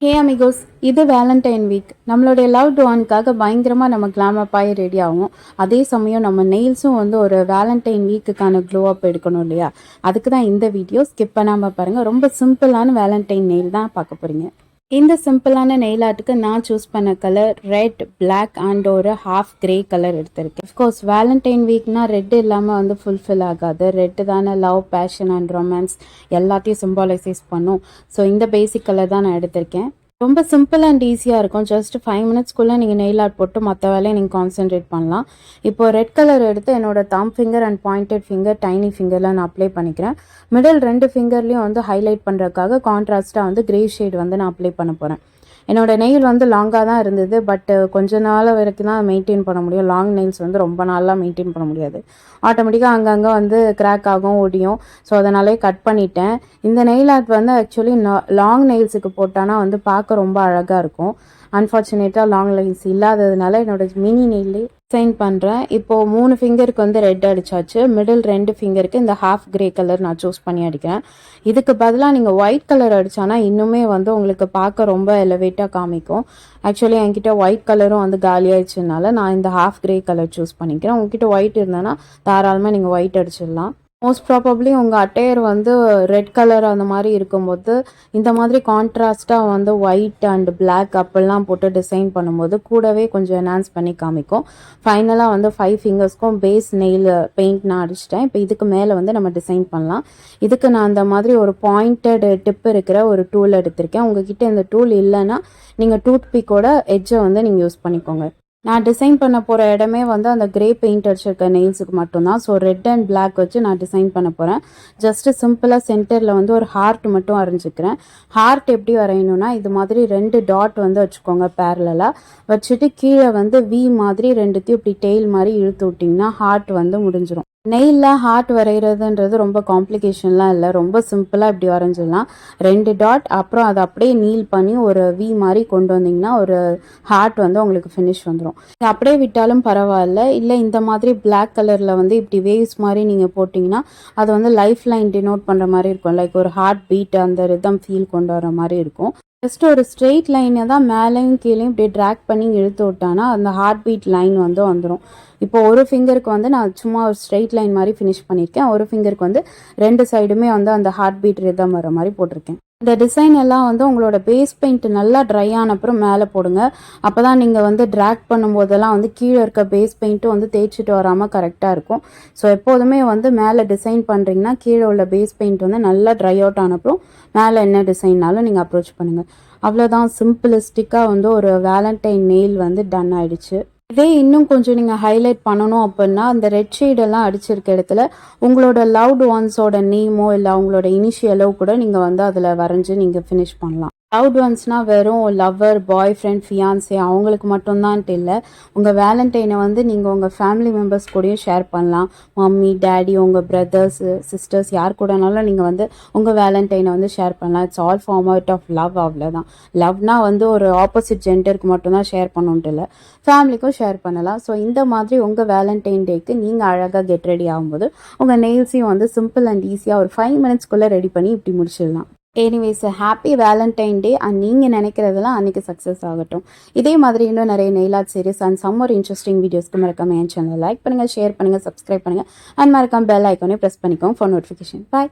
ஹே amigos, இது Valentine week. நம்மளுடைய loved ஒன்க்காக பயங்கரமாக நம்ம கிளாமப் ஆகி ரெடி ஆகும். அதே சமயம் நம்ம நெயில்ஸும் வந்து ஒரு வேலண்டைன் வீக்குக்கான க்ளோ அப் எடுக்கணும் இல்லையா? அதுக்கு தான் இந்த வீடியோ ஸ்கிப் பண்ணாமல் பாருங்கள். ரொம்ப சிம்பிளான வேலண்டைன் நெயில் தான் பார்க்க போகிறீங்க. இந்த சிம்பிளான நெயில் ஆர்ட்டுக்கு நான் சூஸ் பண்ண கலர் ரெட், பிளாக் அண்ட் ஒரு ஹாஃப் கிரே கலர் எடுத்திருக்கேன். அஃப்கோர்ஸ் வேலண்டைன் வீக்னா ரெட் இல்லாமல் வந்து ஃபுல்ஃபில் ஆகாது. ரெட்டு தானே லவ், பேஷன் அண்ட் ரொமான்ஸ் எல்லாத்தையும் சிம்பாலைசைஸ் பண்ணும். ஸோ இந்த பேசிக் கலர் தான் நான் எடுத்திருக்கேன். ரொம்ப சிம்பிள் அண்ட் ஈஸியாக இருக்கும். ஜஸ்ட் 5 மினிட்ஸ்க்குள்ளே நீங்கள் நெயில் ஆர்ட் போட்டு மற்ற வேலையை நீங்கள் கான்சென்ட்ரேட் பண்ணலாம். இப்போது ரெட் கலர் எடுத்து என்னோட thumb finger and pointed finger, tiny ஃபிங்கரில் நான் அப்ளை பண்ணிக்கிறேன். மிடில் 2 ஃபிங்கர்லேயும் வந்து ஹைலைட் பண்ணுறதுக்காக கான்ட்ராஸ்ட்டாக வந்து கிரே ஷேட் வந்து நான் அப்ளை பண்ண போகிறேன். என்னோடய நெயில் வந்து லாங்காக தான் இருந்தது. பட் கொஞ்ச நாள் வரைக்கும் தான் மெயின்டைன் பண்ண முடியும். லாங் நெயில்ஸ் வந்து ரொம்ப நாளாக மெயின்டைன் பண்ண முடியாது. ஆட்டோமேட்டிக்காக அங்கங்கே வந்து கிராக் ஆகும், ஒடியும். ஸோ அதனாலே கட் பண்ணிட்டேன். இந்த நெயில் ஆர்ட் வந்து ஆக்சுவலி லாங் நெயில்ஸுக்கு போட்டானா வந்து பார்க்க ரொம்ப அழகாக இருக்கும். அன்ஃபார்ச்சுனேட்டாக லாங் நெயில்ஸ் இல்லாததுனால என்னோடய மினி நெயிலே டிசைன் பண்ணுறேன். இப்போது 3 ஃபிங்கருக்கு வந்து ரெட் அடித்தாச்சு. மிடில் 2 ஃபிங்கருக்கு இந்த ஹாஃப் கிரே கலர் நான் சூஸ் பண்ணி அடிக்கிறேன். இதுக்கு பதிலாக நீங்கள் ஒயிட் கலர் அடித்தானா இன்னுமே வந்து உங்களுக்கு பார்க்க ரொம்ப எலவேட்டாக காமிக்கும். ஆக்சுவலி என்கிட்ட ஒயிட் கலரும் வந்து காலியாகிடுச்சுனால நான் இந்த ஹாஃப் கிரே கலர் சூஸ் பண்ணிக்கிறேன். உங்ககிட்ட ஒயிட் இருந்தேன்னா தாராளமாக நீங்கள் ஒயிட் அடிச்சிடலாம். மோஸ்ட் ப்ராபப்ளி உங்கள் அட்டையர் வந்து ரெட் கலர் அந்த மாதிரி இருக்கும்போது இந்த மாதிரி கான்ட்ராஸ்ட்டாக வந்து ஒயிட் அண்ட் பிளாக் அப்படிலாம் போட்டு டிசைன் பண்ணும்போது கூடவே கொஞ்சம் என்ஹான்ஸ் பண்ணி காமிக்கும். ஃபைனலாக வந்து 5 ஃபிங்கர்ஸ்க்கும் பேஸ் நெயில் பெயிண்ட் நான் அடிச்சிட்டேன். இப்போ இதுக்கு மேலே வந்து நம்ம டிசைன் பண்ணலாம். இதுக்கு நான் அந்த மாதிரி ஒரு பாயிண்டட் டிப் இருக்கிற ஒரு டூல் எடுத்திருக்கேன். உங்ககிட்ட இந்த டூல் இல்லைன்னா நீங்கள் டூத் பிக்கோட எட்ஜை வந்து நீங்கள் யூஸ் பண்ணிக்கோங்க. நான் டிசைன் பண்ண போகிற இடமே வந்து அந்த கிரே பெயிண்ட் அடிச்சிருக்க நெயில்ஸுக்கு மட்டும்தான். ஸோ ரெட் அண்ட் பிளாக் வச்சு நான் டிசைன் பண்ண போகிறேன். ஜஸ்ட்டு சிம்பிளாக சென்டரில் வந்து ஒரு ஹார்ட் மட்டும் வரைஞ்சிக்கிறேன். ஹார்ட் எப்படி வரையணும்னா இது மாதிரி 2 டாட் வந்து வச்சுக்கோங்க பேரலாக வச்சுட்டு கீழே வந்து வி மாதிரி 2த்தையும் இப்படி டெய்ல் மாதிரி இழுத்து விட்டிங்கன்னா ஹார்ட் வந்து முடிஞ்சிடும். நெயிலில் ஹார்ட் வரைகிறதுன்றது ரொம்ப காம்ப்ளிகேஷன்லாம் இல்லை. ரொம்ப சிம்பிளாக இப்படி வரைஞ்சிடலாம். 2 டாட் அப்புறம் அதை அப்படியே நீல் பண்ணி ஒரு வி மாதிரி கொண்டு வந்தீங்கன்னா ஒரு ஹார்ட் வந்து உங்களுக்கு ஃபினிஷ் வந்துடும். நீங்கள் அப்படியே விட்டாலும் பரவாயில்ல. இல்லை இந்த மாதிரி பிளாக் கலரில் வந்து இப்படி வேவ்ஸ் மாதிரி நீங்கள் போட்டிங்கன்னா அது வந்து லைஃப் லைன் டினோட் பண்ணுற மாதிரி இருக்கும். லைக் ஒரு ஹார்ட் பீட் அந்த ரிதம் ஃபீல் கொண்டு வர மாதிரி இருக்கும். ஜஸ்ட் ஒரு ஸ்ட்ரெயிட் லைனை தான் மேலேயும் கீழேயும் இப்படி ட்ராக் பண்ணி இழுத்து விட்டானா அந்த ஹார்ட் பீட் லைன் வந்து வந்துடும். இப்போ ஒரு ஃபிங்கருக்கு வந்து நான் சும்மா ஒரு ஸ்ட்ரெயிட் லைன் மாதிரி ஃபினிஷ் பண்ணியிருக்கேன். ஒரு ஃபிங்கருக்கு வந்து 2 சைடுமே வந்து அந்த ஹார்ட் பீட் ரிதம் வர மாதிரி போட்டிருக்கேன். இந்த டிசைன் எல்லாம் வந்து உங்களோட பேஸ் பெயிண்ட் நல்லா ட்ரை ஆன அப்புறம் மேலே போடுங்க. அப்போ தான் நீங்கள் வந்து ட்ராக் பண்ணும்போதெல்லாம் வந்து கீழே இருக்க பேஸ் பெயிண்ட்டும் வந்து தேய்ச்சிட்டு வராமல் கரெக்டாக இருக்கும். ஸோ எப்போதுமே வந்து மேலே டிசைன் பண்ணுறீங்கன்னா கீழே உள்ள பேஸ் பெயிண்ட் வந்து நல்லா ட்ரை அவுட் ஆனப்புறம் மேலே என்ன டிசைன்னாலும் நீங்கள் அப்ரோச் பண்ணுங்கள். அவ்வளோதான், சிம்பிளிஸ்டிக்காக வந்து ஒரு வேலண்டைன் நெயில் வந்து டன் ஆயிடுச்சு. இதே இன்னும் கொஞ்சம் நீங்கள் ஹைலைட் பண்ணணும் அப்படின்னா அந்த ரெட் ஷேடெல்லாம் அடிச்சிருக்க இடத்துல உங்களோட லவ்டு ஒன்ஸோட நேமோ இல்லை அவங்களோட இனிஷியலோ கூட நீங்கள் வந்து அதில் வரைஞ்சி நீங்கள் ஃபினிஷ் பண்ணலாம். லவ்ட் ஒன்ஸ்னால் வெறும் லவ்வர், பாய் ஃப்ரெண்ட், ஃபியான்ஸே அவங்களுக்கு மட்டும்தான்ட்டு இல்லை. உங்கள் வேலண்டைனை வந்து நீங்கள் உங்கள் ஃபேமிலி மெம்பர்ஸ் கூடயும் ஷேர் பண்ணலாம். மம்மி, டேடி, உங்கள் பிரதர்ஸ், சிஸ்டர்ஸ் யார் கூடனாலும் நீங்கள் வந்து உங்கள் வேலண்டைனை வந்து ஷேர் பண்ணலாம். It's all format of love. அவ்வளோதான். லவ்னால் வந்து ஒரு ஆப்போசிட் ஜெண்டருக்கு மட்டும்தான் ஷேர் பண்ணணுன்ட்டு இல்லை, ஃபேமிலிக்கும் ஷேர் பண்ணலாம். ஸோ இந்த மாதிரி உங்கள் வேலண்டைன் டேக்கு நீங்கள் அழகாக கெட் ரெடி ஆகும்போது உங்கள் நெயில்ஸையும் வந்து சிம்பிள் அண்ட் ஈஸியாக ஒரு 5 மினிட்ஸ்க்குள்ளே ரெடி பண்ணி இப்படி முடிச்சிடலாம். Anyways, happy Valentine day. And நீங்கள் நினைக்கிறதெல்லாம் அன்றைக்கி சக்ஸஸ் ஆகட்டும். இதே மாதிரி இன்னும் நிறைய nail art series and summer interesting வீடியோஸ்க்கு மறக்காம என் சேனலை லைக் பண்ணுங்கள், ஷேர் பண்ணுங்கள், சப்ஸ்கிரைப் பண்ணுங்கள் அண்ட் மறக்காம பெல் ஐக்கானே ப்ரெஸ் பண்ணிக்கோங்க ஃபார் நோட்டிஃபிகேஷன். பாய்.